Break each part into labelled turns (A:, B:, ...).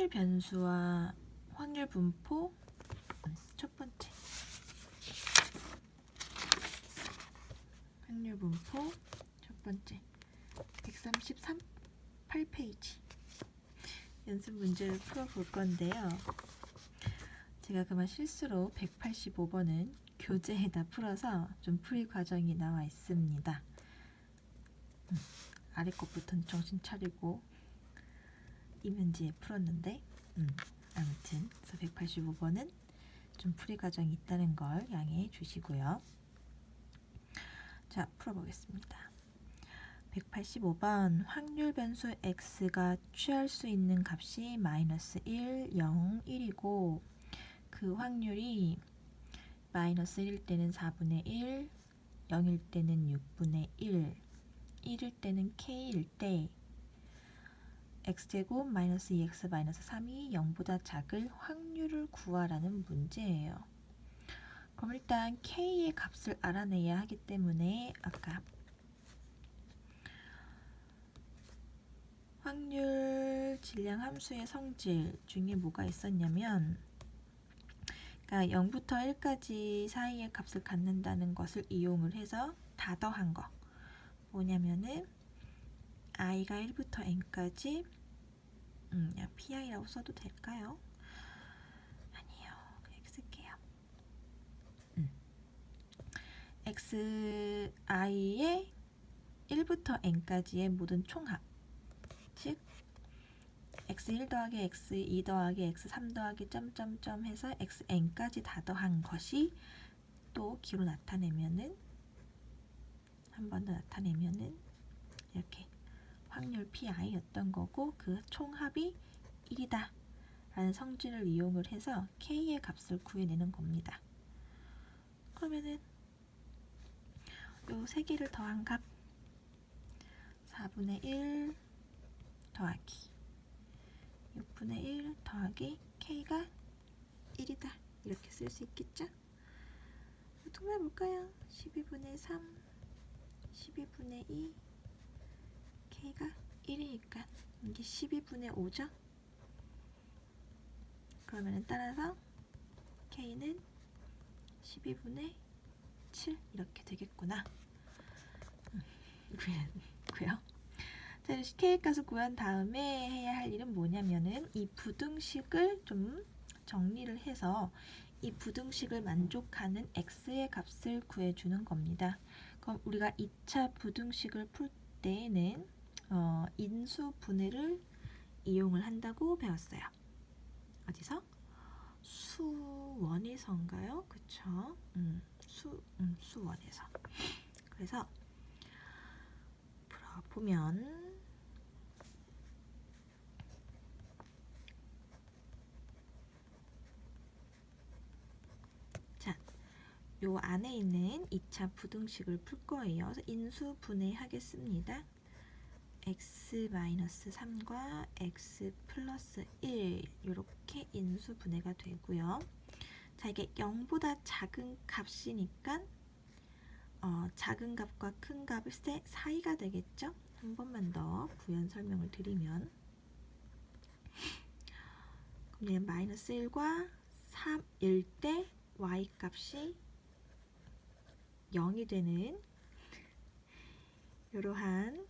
A: 확률 변수와 확률 분포 첫 번째 확률 분포 첫 번째 138페이지 연습 문제를 풀어볼 건데요. 제가 그만 실수로 185번은 교재에다 풀어서 좀 풀이 과정이 나와 있습니다. 아래 것부터는 정신 차리고 이 문제 풀었는데 아무튼 그래서 185번은 좀 풀이 과정이 있다는 걸 양해해 주시고요. 자, 풀어보겠습니다. 185번 확률 변수 x가 취할 수 있는 값이 마이너스 1, 0, 1이고 그 확률이 마이너스 1일 때는 4분의 1, 0일 때는 6분의 1, 1일 때는 k일 때 x제곱 마이너스 2x 마이너스 3이 0보다 작을 확률을 구하라는 문제예요. 그럼 일단 k의 값을 알아내야 하기 때문에 아까 확률 질량 함수의 성질 중에 뭐가 있었냐면 그러니까 0부터 1까지 사이의 값을 갖는다는 것을 이용을 해서 다 더한 거 뭐냐면은 i가 1부터 n까지 그냥 pi라고 써도 될까요? 아니에요. 그냥 쓸게요. xi의 1부터 n까지의 모든 총합 즉 x1 더하기 x2 더하기 x3 더하기 점점점 해서 xn까지 다 더한 것이 또 기로 나타내면은 한 번 더 나타내면은 이렇게 확률 pi였던 거고 그 총합이 1이다 라는 성질을 이용을 해서 k의 값을 구해내는 겁니다. 그러면은 요 세 개를 더한 값 4분의 1 더하기 6분의 1 더하기 k가 1이다 이렇게 쓸 수 있겠죠? 통분해볼까요? 12분의 3 12분의 2 k가 1이니까 이게 12분의 5죠? 그러면 따라서 k는 12분의 7 이렇게 되겠구나. 그래요. 자, 이제 k의 값을 구한 다음에 해야 할 일은 뭐냐면은 이 부등식을 좀 정리를 해서 이 부등식을 만족하는 x의 값을 구해주는 겁니다. 그럼 우리가 2차 부등식을 풀 때에는 인수 분해를 이용을 한다고 배웠어요. 어디서? 수원에서인가요? 그쵸? 수원에서. 그래서 풀어보면 자, 요 안에 있는 2차 부등식을 풀 거예요. 그래서 인수 분해하겠습니다. x-3과 x 플러스 1 이렇게 인수 분해가 되고요. 자, 이게 0보다 작은 값이니까 작은 값과 큰 값의 사이가 되겠죠? 한 번만 더 부연 설명을 드리면 그럼 얘는 마이너스 1과 3일 때 y값이 0이 되는 이러한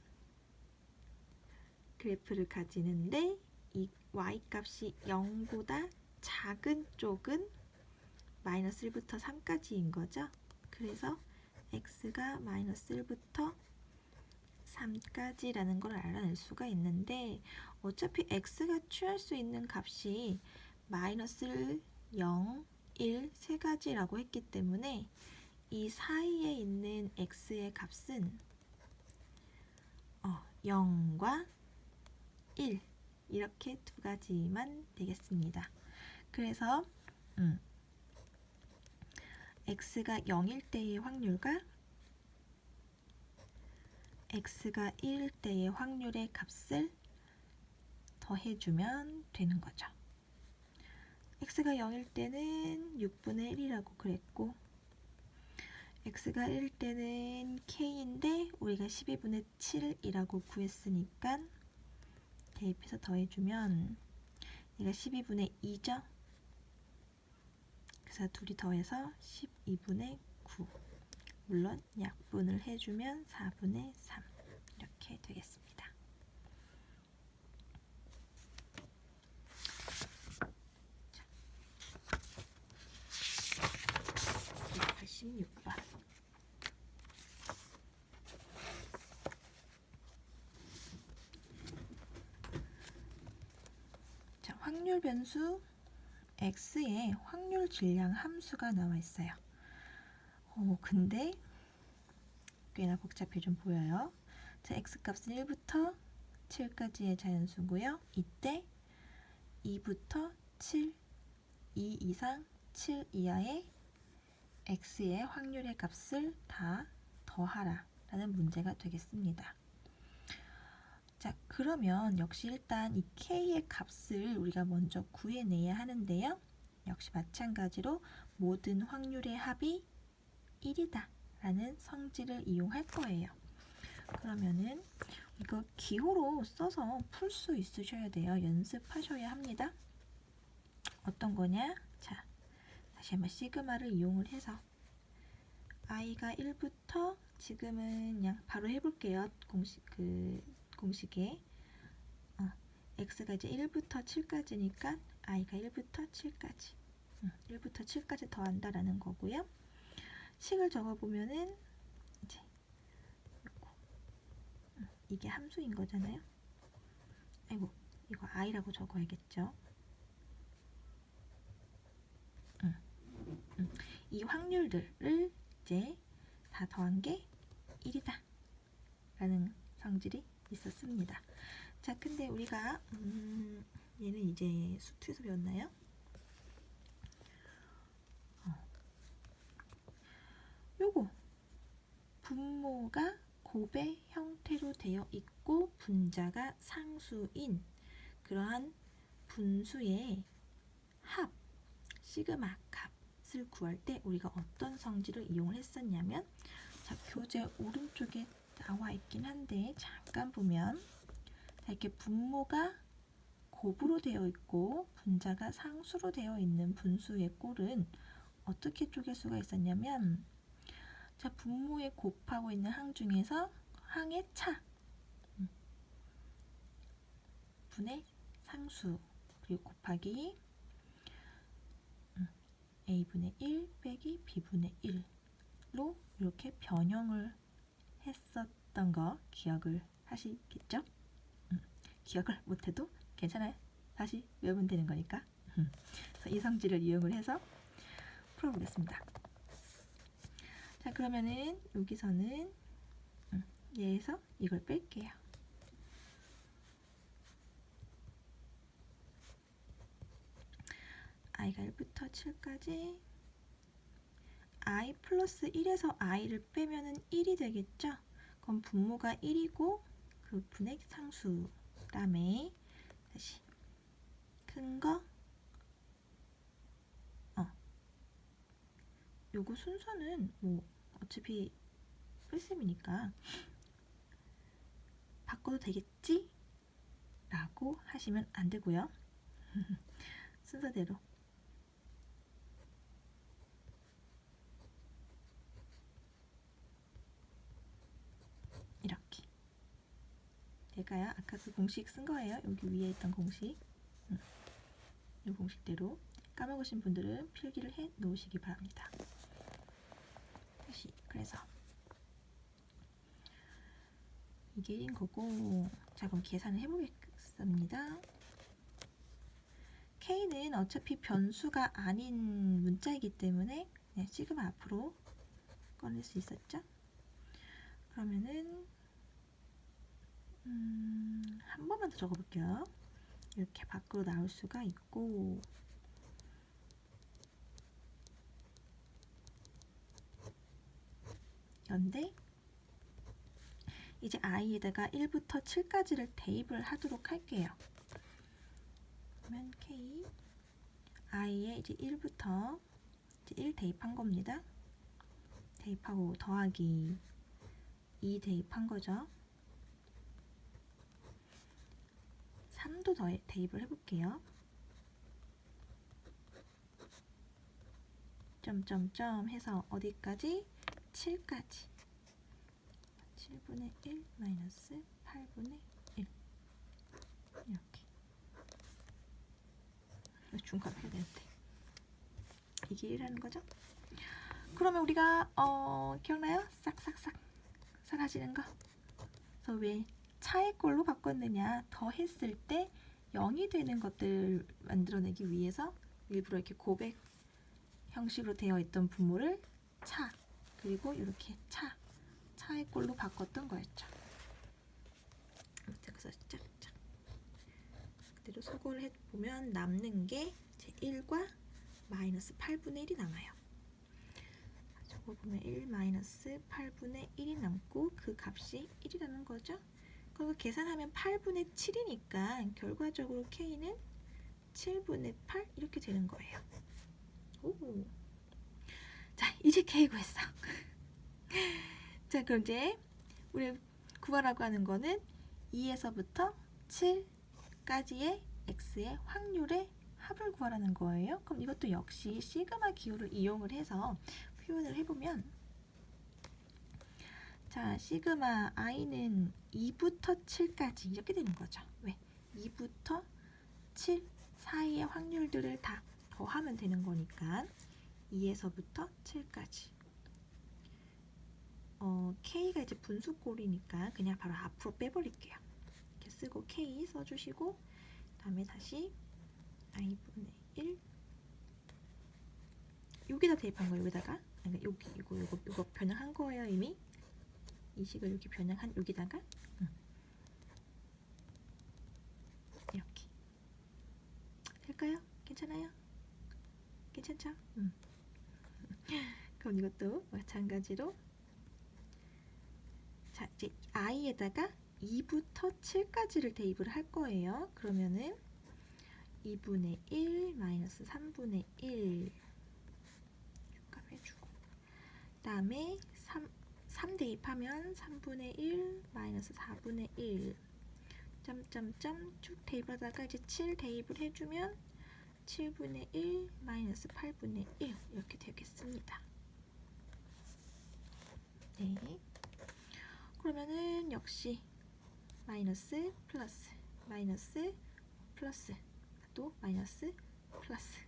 A: 그래프를 가지는데 이 y값이 0보다 작은 쪽은 마이너스 1부터 3까지인 거죠. 그래서 x가 마이너스 1부터 3까지라는 걸 알아낼 수가 있는데 어차피 x가 취할 수 있는 값이 마이너스 1, 0, 1, 세 가지라고 했기 때문에 이 사이에 있는 x의 값은 0과 1 이렇게 두 가지만 되겠습니다. 그래서 x가 0일 때의 확률과 x가 1일 때의 확률의 값을 더해주면 되는 거죠. x가 0일 때는 6분의 1이라고 그랬고 x가 1일 때는 k인데 우리가 12분의 7이라고 구했으니까 대입해서 더해주면 얘가 12분의 2죠? 그래서 둘이 더해서 12분의 9. 물론 약분을 해주면 4분의 3 이렇게 되겠습니다. 자, 86번. 자, 확률 변수 x에 확률 질량 함수가 나와 있어요. 근데 꽤나 복잡해 좀 보여요. 자, x값은 1부터 7까지의 자연수고요. 이때 2부터 7, 2 이상 7 이하의 x의 확률의 값을 다 더하라 라는 문제가 되겠습니다. 자, 그러면 역시 일단 이 k의 값을 우리가 먼저 구해내야 하는데요. 역시 마찬가지로 모든 확률의 합이 1이다 라는 성질을 이용할 거예요. 그러면은 이거 기호로 써서 풀 수 있으셔야 돼요. 연습하셔야 합니다. 어떤 거냐? 자, 다시 한번 시그마를 이용을 해서 i가 1부터 지금은 그냥 바로 해볼게요. 공식에 x가 이제 1부터 7까지니까 i가 1부터 7까지 1부터 7까지 더한다라는 거고요. 식을 적어보면은 이제 이게 함수인 거잖아요. 아이고, 이거 i라고 적어야겠죠. 이 확률들을 이제 다 더한 게 1이다 라는 성질이 있었습니다. 자, 근데 우리가 얘는 이제 수투에서 배웠나요? 요거 분모가 곱의 형태로 되어 있고 분자가 상수인 그러한 분수의 합 시그마 값을 구할 때 우리가 어떤 성질을 이용을 했었냐면, 자, 교재 오른쪽에 나와 있긴 한데 잠깐 보면, 자, 이렇게 분모가 곱으로 되어 있고 분자가 상수로 되어 있는 분수의 꼴은 어떻게 쪼갤 수가 있었냐면, 자, 분모에 곱하고 있는 항 중에서 항의 차 분의 상수 그리고 곱하기 a분의 1 빼기 b분의 1로 이렇게 변형을 했었던 거 기억을 하시겠죠? 기억을 못해도 괜찮아요. 다시 외우면 되는 거니까. 그래서 이 성질을 이용을 해서 풀어보겠습니다. 자, 그러면은 여기서는 얘에서 이걸 뺄게요. i가 1부터 7까지 i 플러스 1에서 i를 빼면은 1이 되겠죠? 그럼 분모가 1이고 그 분의 상수 그다음에 다시 큰 거 요거 순서는 뭐 어차피 풀셈이니까 바꿔도 되겠지? 라고 하시면 안 되고요. 순서대로 이렇게 될까요? 아까 그 공식 쓴 거예요. 여기 위에 있던 공식. 이 공식대로 까먹으신 분들은 필기를 해 놓으시기 바랍니다. 다시 그래서 이게 1인 거고, 자, 그럼 계산을 해보겠습니다. k는 어차피 변수가 아닌 문자이기 때문에 그냥 시그마 앞으로 꺼낼 수 있었죠? 그러면은 한 번만 더 적어볼게요. 이렇게 밖으로 나올 수가 있고, 그런데 이제 i에다가 1부터 7까지를 대입을 하도록 할게요. 그러면 k i에 이제 1부터 이제 1 대입한 겁니다. 대입하고 더하기 2 대입한 거죠. 3도 대입을 해볼게요. 점점점 해서 어디까지? 7까지. 7분의 1 마이너스 8분의 1 이렇게. 중괄 해야 되는데 이게 1이라는 거죠? 그러면 우리가 기억나요? 싹싹싹 사라지는 거. 그래서 왜 차의 꼴로 바꿨느냐? 더했을 때 0이 되는 것들 만들어내기 위해서 일부러 이렇게 고백 형식으로 되어 있던 분모를 차, 그리고 이렇게 차의 꼴로 바꿨던 거였죠. 그래서 짝짝 그대로 소거를 해보면 남는 게 제 1과 마이너스 8분의 1이 남아요. 저거 보면 1 마이너스 8분의 1이 남고 그 값이 1이라는 거죠. 그거 계산하면 8분의 7이니까 결과적으로 K는 7분의 8 이렇게 되는 거예요. 오. 자, 이제 K 구했어. 자, 그럼 이제 우리 구하라고 하는 거는 2에서부터 7까지의 x의 확률의 합을 구하라는 거예요. 그럼 이것도 역시 시그마 기호를 이용을 해서 표현을 해보면, 자, 시그마 i는 2부터 7까지 이렇게 되는 거죠. 왜? 2부터 7 사이의 확률들을 다 더하면 되는 거니까 2에서부터 7까지. K가 이제 분수꼴이니까 그냥 바로 앞으로 빼버릴게요. 이렇게 쓰고 K 써주시고, 다음에 다시 i분의 1 여기다 대입한 거예요. 여기다가 여기 이거 변형한 거예요. 이미 이 식을 이렇게 변형한 여기다가 이렇게 될까요? 괜찮아요? 괜찮죠? 그럼 이것도 마찬가지로, 자, 이제 i에다가 2부터 7까지를 대입을 할 거예요. 그러면은 2분의 1 마이너스 3분의 1 해주고, 그 다음에 3 대입하면 3분의 1 마이너스 4분의 1 점점점 쭉 대입하다가 이제 7 대입을 해주면 7분의 1 마이너스 8분의 1 이렇게 되겠습니다. 네. 그러면은 역시 마이너스 플러스 마이너스 플러스 또 마이너스 플러스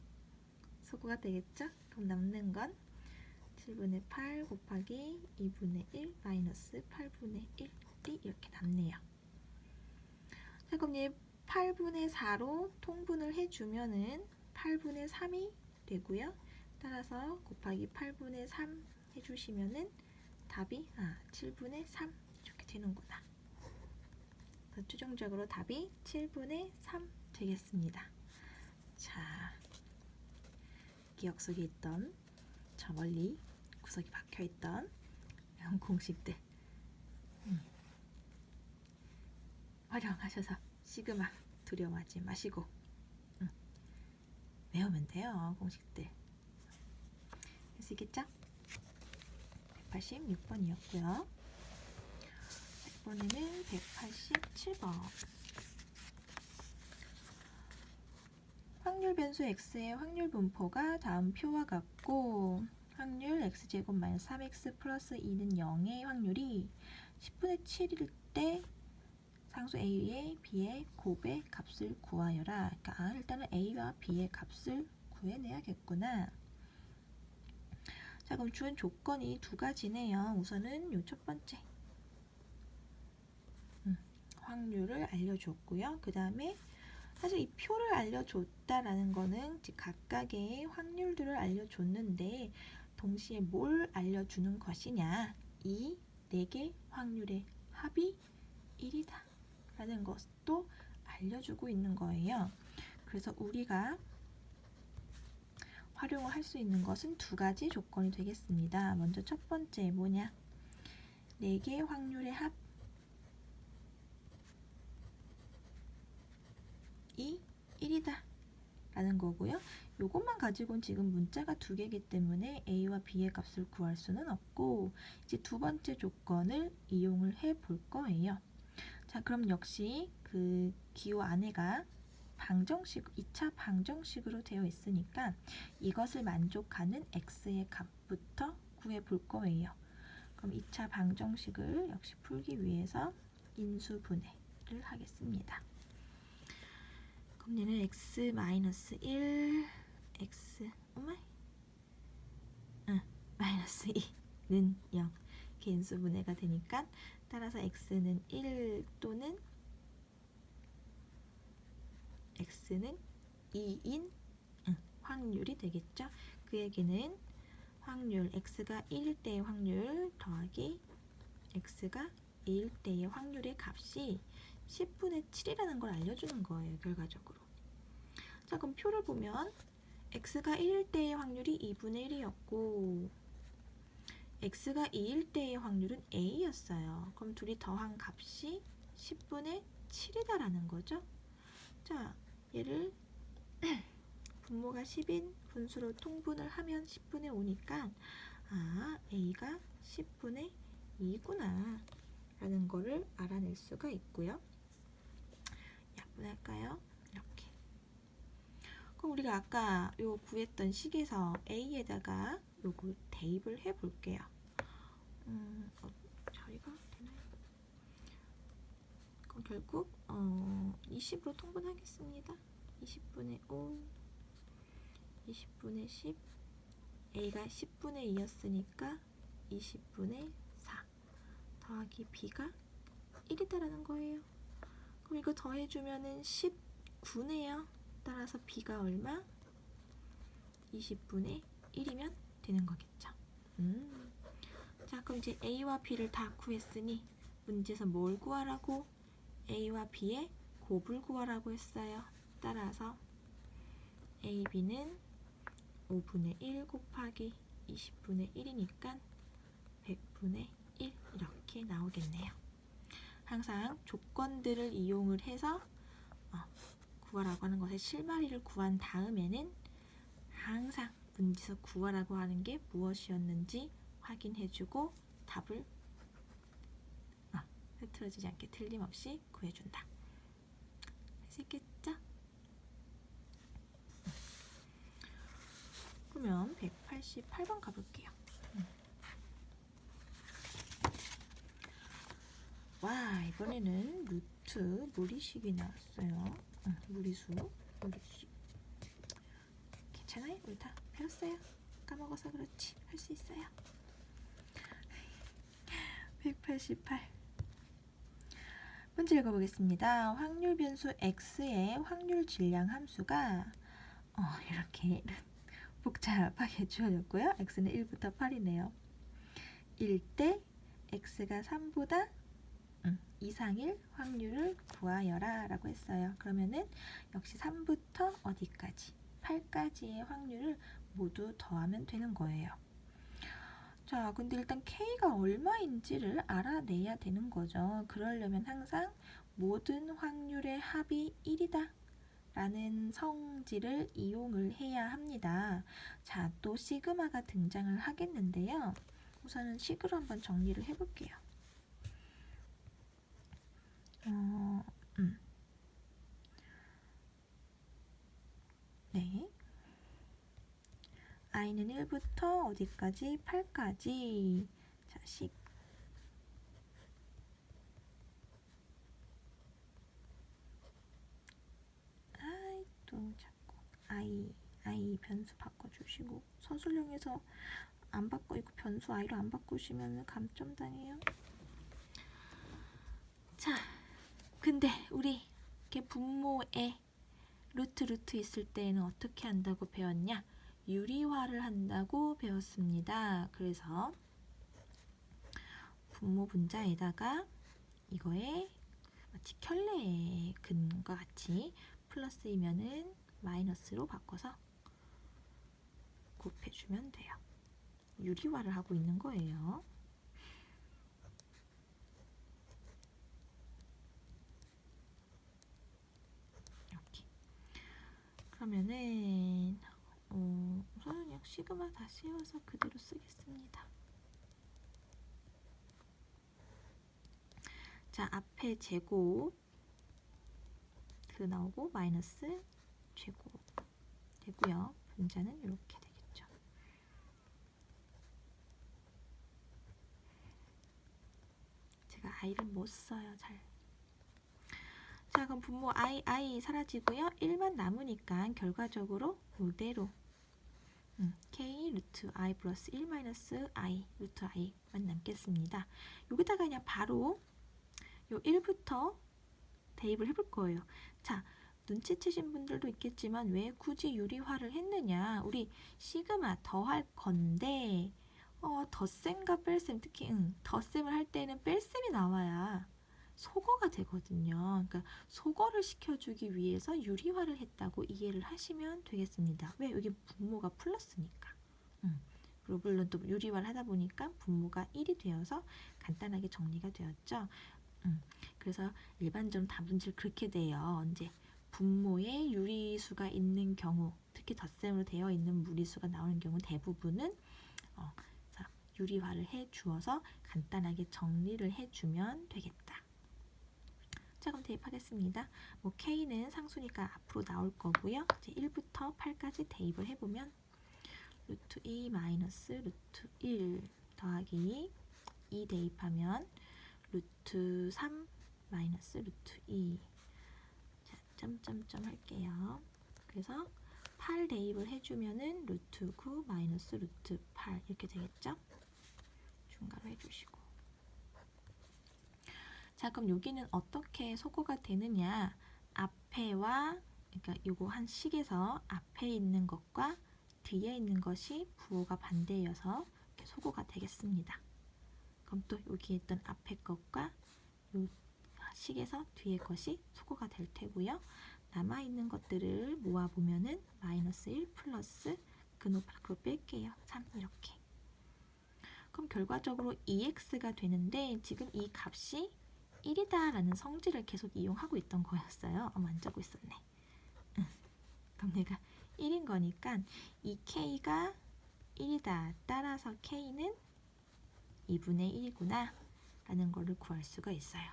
A: 소거가 되겠죠? 그럼 남는 건 7분의 8 곱하기 2분의 1 마이너스 8분의 1이 이렇게 남네요. 자, 그럼 얘 8분의 4로 통분을 해주면은 8분의 3이 되고요. 따라서 곱하기 8분의 3 해주시면은 답이 7분의 3 이렇게 되는구나. 그래서 최종적으로 답이 7분의 3 되겠습니다. 자, 기억 속에 있던 저 멀리 구석이 박혀있던 이런 공식들 활용하셔서 시그마 두려워하지 마시고 외우면 돼요. 공식들 할 수 있겠죠? 186번이었고요. 이번에는 187번. 확률 변수 x의 확률 분포가 다음 표와 같고, 확률 x제곱 마이너스 3x 플러스 2는 0의 확률이 10분의 7일 때 상수 a의 b의 곱의 값을 구하여라. 그러니까 일단은 a와 b의 값을 구해내야겠구나. 자, 그럼 주은 조건이 두 가지네요. 우선은 요 첫 번째 확률을 알려줬고요. 그 다음에 사실 이 표를 알려줬다라는 거는 각각의 확률들을 알려줬는데 동시에 뭘 알려주는 것이냐, 이 4개 확률의 합이 1이다 라는 것도 알려주고 있는 거예요. 그래서 우리가 활용을 할 수 있는 것은 두 가지 조건이 되겠습니다. 먼저 첫 번째 뭐냐, 4개의 확률의 합이 1이다 라는 거고요. 요것만 가지고는 지금 문자가 2개이기 때문에 a와 b의 값을 구할 수는 없고, 이제 두 번째 조건을 이용을 해 볼 거예요. 자, 그럼 역시 그 기호 안에가 방정식, 2차 방정식으로 되어 있으니까 이것을 만족하는 x의 값부터 구해볼 거예요. 그럼 2차 방정식을 역시 풀기 위해서 인수분해를 하겠습니다. 그럼 얘는 x-1, x, 마이너스 2는 0. 이렇게 인수분해가 되니까 따라서 x는 1 또는 x는 2인 확률이 되겠죠. 그 얘기는 확률 x가 1일 때의 확률 더하기 x가 2일 때의 확률의 값이 10분의 7이라는 걸 알려주는 거예요. 결과적으로. 자, 그럼 표를 보면 x가 1일 때의 확률이 2분의 1이었고 x가 2일 때의 확률은 a였어요. 그럼 둘이 더한 값이 10분의 7이다라는 거죠. 자, 얘를 분모가 10인 분수로 통분을 하면 10분의 5니까 a가 10분의 2구나 라는 거를 알아낼 수가 있고요. 약분할까요? 이렇게. 그럼 우리가 아까 요 구했던 식에서 a에다가 요걸 대입을 해 볼게요. 자리가 되나요? 그럼 결국 20으로 통분하겠습니다. 20분의 5, 20분의 10, a가 10분의 2였으니까 20분의 4 더하기 b가 1이다라는 거예요. 그럼 이거 더해주면은 19네요. 따라서 b가 얼마? 20분의 1이면 되는 거겠죠. 자, 그럼 이제 a와 b를 다 구했으니 문제에서 뭘 구하라고? a와 b의 곱을 구하라고 했어요. 따라서 a, b는 5분의 1 곱하기 20분의 1이니까 100분의 1 이렇게 나오겠네요. 항상 조건들을 이용을 해서 구하라고 하는 것의 실마리를 구한 다음에는 항상 문제에서 구하라고 하는 게 무엇이었는지 확인해주고 답을 흐트러지지 않게 틀림없이 구해준다. 할 수 있겠죠? 그러면 188번 가볼게요. 와, 이번에는 루트 무리식이 나왔어요. 무리수, 무리식. 괜찮아요? 우리 다 배웠어요. 까먹어서 그렇지. 할 수 있어요. 188. 문제 읽어보겠습니다. 확률 변수 x의 확률 질량 함수가 이렇게 복잡하게 주어졌고요. x는 1부터 8이네요. 1대 x가 3보다 이상일 확률을 구하여라 라고 했어요. 그러면은 역시 3부터 어디까지? 8까지의 확률을 모두 더하면 되는 거예요. 자, 근데 일단 K가 얼마인지를 알아내야 되는 거죠. 그러려면 항상 모든 확률의 합이 1이다 라는 성질을 이용을 해야 합니다. 자, 또 시그마가 등장을 하겠는데요. 우선은 식으로 한번 정리를 해볼게요. 네. i는 1부터 어디까지? 8까지. 자, 식. 또 자꾸 i 변수 바꿔주시고 서술형에서 안 바꿔 이거 변수 i로 안 바꾸시면 감점 당해요. 자, 근데 우리 이렇게 분모에 루트 있을 때는 어떻게 한다고 배웠냐? 유리화를 한다고 배웠습니다. 그래서 분모 분자에다가 이거에 마치 켤레 근과 같이 플러스이면은 마이너스로 바꿔서 곱해주면 돼요. 유리화를 하고 있는 거예요. 이렇게. 그러면은 우선은 그냥 시그마 다 씌워서 그대로 쓰겠습니다. 자, 앞에 제곱 그 나오고 마이너스 제곱 되고요. 분자는 이렇게 되겠죠. 제가 i를 못 써요. 잘. 자, 그럼 분모 i 사라지고요. 1만 남으니까 결과적으로 이대로 k 루트 i 플러스 1 마이너스 i 루트 i만 남겠습니다. 여기다가 그냥 바로 요 1부터 대입을 해볼 거예요. 자, 눈치채신 분들도 있겠지만 왜 굳이 유리화를 했느냐. 우리 시그마 더할 건데 덧셈과 뺄셈, 특히 덧셈을 할 때는 뺄셈이 나와야 소거가 되거든요. 그러니까 소거를 시켜주기 위해서 유리화를 했다고 이해를 하시면 되겠습니다. 왜? 여기 분모가 플러스니까. 그리고 물론 또 유리화를 하다 보니까 분모가 1이 되어서 간단하게 정리가 되었죠. 그래서 일반적으로 다 문제를 그렇게 돼요. 이제 분모에 유리수가 있는 경우, 특히 덧셈으로 되어 있는 무리수가 나오는 경우 대부분은 유리화를 해 주어서 간단하게 정리를 해주면 되겠다. 자, 그럼 대입하겠습니다. 뭐 K는 상수니까 앞으로 나올 거고요. 이제 1부터 8까지 대입을 해보면 루트 2 마이너스 루트 1 더하기 2 대입하면 루트 3 마이너스 루트 2. 자, 점점점 할게요. 그래서 8 대입을 해주면은 루트 9 마이너스 루트 8 이렇게 되겠죠? 중괄호 해주시고. 자, 그럼 여기는 어떻게 소거가 되느냐? 앞에와 그러니까 요거 한 식에서 앞에 있는 것과 뒤에 있는 것이 부호가 반대여서 이렇게 소거가 되겠습니다. 그럼 또 여기에 있던 앞에 것과 요 식에서 뒤에 것이 소거가 될 테고요. 남아있는 것들을 모아보면은 마이너스 1 플러스 근호 밖으로 뺄게요. 3 이렇게. 그럼 결과적으로 2x가 되는데 지금 이 값이 1이다 라는 성질을 계속 이용하고 있던 거였어요. 안 적고 있었네. 그럼 내가 1인 거니까 이 k가 1이다. 따라서 k는 2분의 1이구나 라는 거를 구할 수가 있어요.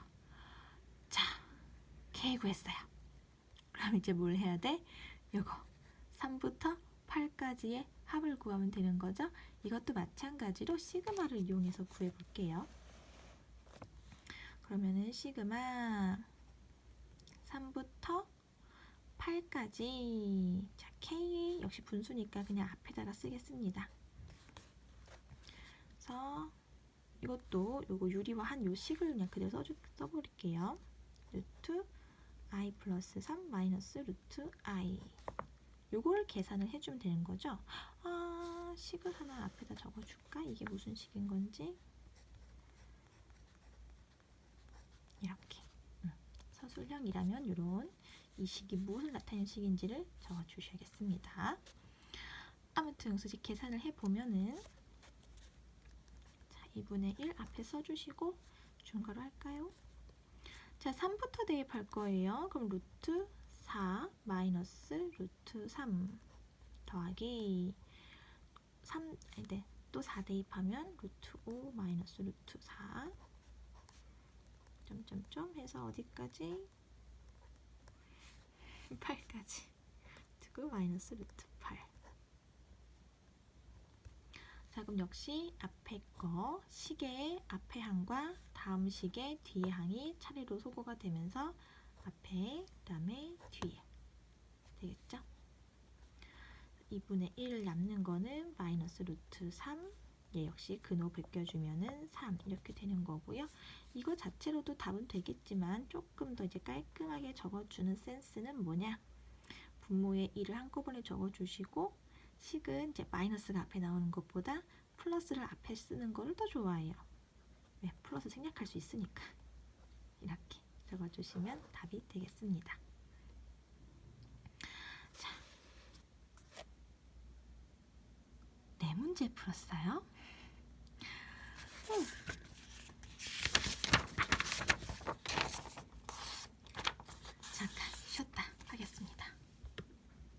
A: 자, k 구했어요. 그럼 이제 뭘 해야 돼? 요거 3부터 8까지의 합을 구하면 되는 거죠. 이것도 마찬가지로 시그마를 이용해서 구해볼게요. 그러면은 시그마 3부터 8까지. 자, K 역시 분수니까 그냥 앞에다가 쓰겠습니다. 그래서 이것도 요거 유리화한 요 식을 그냥 그대로 써버릴게요. 루트 i 플러스 3 마이너스 루트 i. 요거를 계산을 해주면 되는 거죠. 식을 하나 앞에다 적어줄까? 이게 무슨 식인 건지. 이렇게. 서술형이라면 이런 이 식이 무엇을 나타내는 식인지를 적어주셔야겠습니다. 아무튼 그래서 계산을 해보면은 자, 2분의 1 앞에 써주시고 중괄호 할까요? 자, 3부터 대입할 거예요. 그럼 루트 4 마이너스 루트 3 더하기 3, 네, 또 4 대입하면 루트 5 마이너스 루트 4 점점점 해서 어디까지? 8까지 두고 마이너스 루트 8. 자, 그럼 역시 앞에 거 식의 앞에 항과 다음 식의 뒤에 항이 차례로 소거가 되면서 앞에 그 다음에 뒤에 되겠죠? 2분의 1 남는 거는 마이너스 루트 3. 얘 역시 근호 벗겨주면은 3 이렇게 되는 거고요. 이거 자체로도 답은 되겠지만 조금 더 이제 깔끔하게 적어주는 센스는 뭐냐? 분모의 1을 한꺼번에 적어주시고 식은 이제 마이너스가 앞에 나오는 것보다 플러스를 앞에 쓰는 거를 더 좋아해요. 왜? 플러스 생략할 수 있으니까. 이렇게 적어주시면 답이 되겠습니다. 자, 네 문제 풀었어요.